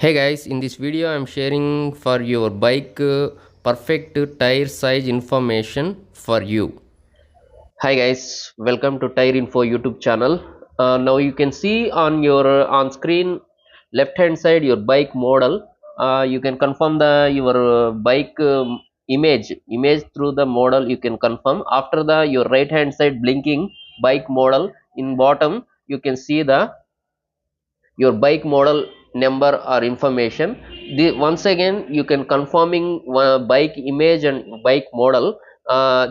Hey guys, in this video I'm sharing for your bike perfect tire size information for you. Hi guys, welcome to Tire Info YouTube channel. Now you can see on your on screen left hand side your bike model. You can confirm the your bike image through the model. You can confirm after the your right hand side blinking bike model. In bottom you can see the your bike model number or information. Once again you can confirming bike image and bike model.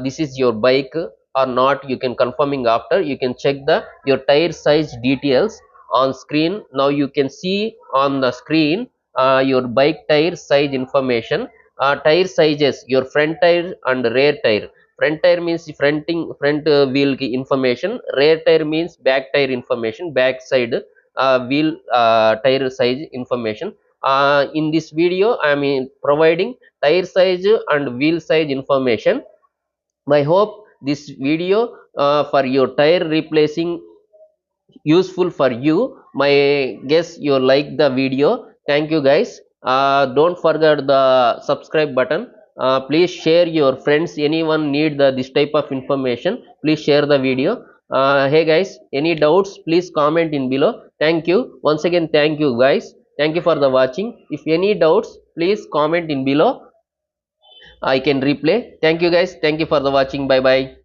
This is your bike or not, you can confirming after. You can check the your tire size details on screen. Now you can see on the screen your bike tire size information. Tire sizes, your front tire and rear tire. Front tire means front wheel ki information. Rear tire means back tire information, back side wheel tire size information. In this video I am providing tire size and wheel size information. I hope this video for your tire replacing useful for you. My guess you like the video. Thank you guys. Don't forget the subscribe button. Please share your friends, anyone need this type of information, please share the video. Hey guys, any doubts please comment in below. Thank you once again. Thank you guys. Thank you for the watching. If any doubts please comment in below, I can replay. Thank you guys. Thank you for the watching. Bye bye.